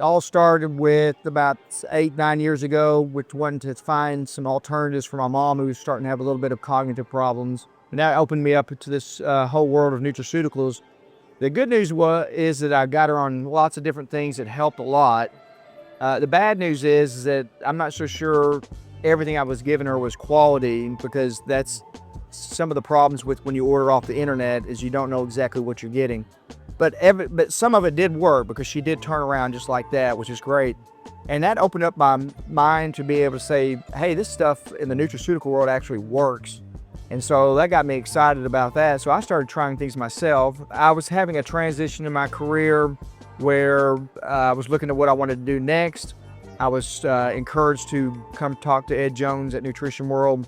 All started with about 8, 9 years ago, which wanted to find some alternatives for my mom who was starting to have a little bit of cognitive problems. And that opened me up to this whole world of nutraceuticals. The good news is that I got her on lots of different things that helped a lot. The bad news is that I'm not so sure everything I was giving her was quality, because that's some of the problems with when you order off the internet is you don't know exactly what you're getting. But some of it did work, because she did turn around just like that, which is great. And that opened up my mind to be able to say, hey, this stuff in the nutraceutical world actually works. And so that got me excited about that. So I started trying things myself. I was having a transition in my career where I was looking at what I wanted to do next. I was encouraged to come talk to Ed Jones at Nutrition World.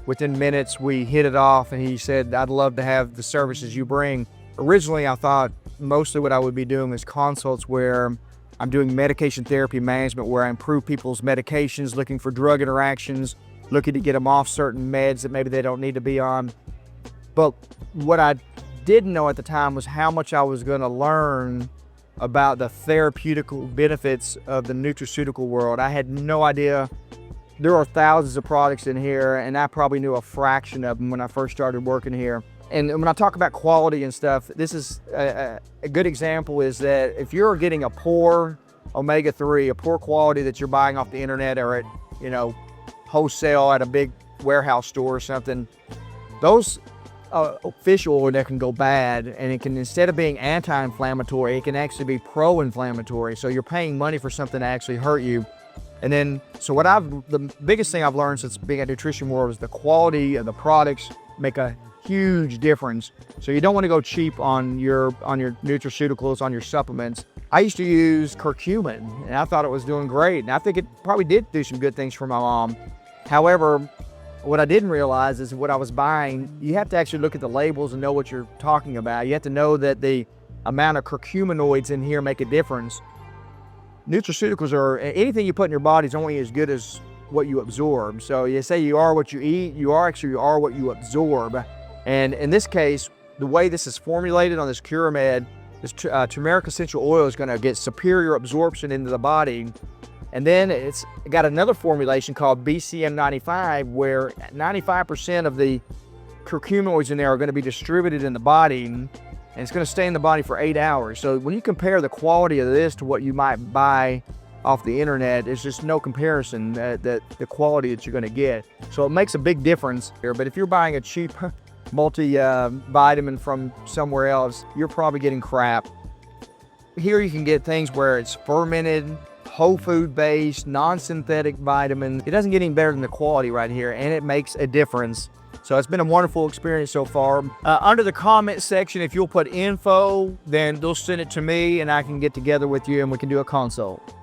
Within minutes, we hit it off, and he said, I'd love to have the services you bring. Originally, I thought mostly what I would be doing is consults where I'm doing medication therapy management, where I improve people's medications, looking for drug interactions, looking to get them off certain meds that maybe they don't need to be on. But what I didn't know at the time was how much I was going to learn about the therapeutical benefits of the nutraceutical world. I had no idea. There are thousands of products in here, and I probably knew a fraction of them when I first started working here. And when I talk about quality and stuff, this is a good example is that if you're getting a poor omega-3, a poor quality that you're buying off the internet or at, wholesale at a big warehouse store or something, those fish oil that can go bad, and it can, instead of being anti-inflammatory, it can actually be pro-inflammatory. So you're paying money for something to actually hurt you. And then, so the biggest thing I've learned since being at Nutrition World is the quality of the products make a huge difference. So you don't want to go cheap on your nutraceuticals, on your supplements. I used to use curcumin, and I thought it was doing great. And I think it probably did do some good things for my mom. However, what I didn't realize is what I was buying, you have to actually look at the labels and know what you're talking about. You have to know that the amount of curcuminoids in here make a difference. Nutraceuticals are, anything you put in your body is only as good as what you absorb. So you say you are what you eat, you are what you absorb. And in this case, the way this is formulated on this Curamed, this turmeric essential oil is going to get superior absorption into the body. And then it's got another formulation called BCM95, where 95% of the curcuminoids in there are going to be distributed in the body, and it's going to stay in the body for 8 hours. So when you compare the quality of this to what you might buy off the internet, there's just no comparison the quality that you're going to get. So it makes a big difference here. But if you're buying a cheap multivitamin from somewhere else, you're probably getting crap. Here you can get things where it's fermented, whole food based, non-synthetic vitamin. It doesn't get any better than the quality right here, and it makes a difference. So it's been a wonderful experience so far. Under the comment section, if you'll put info, then they'll send it to me and I can get together with you and we can do a consult.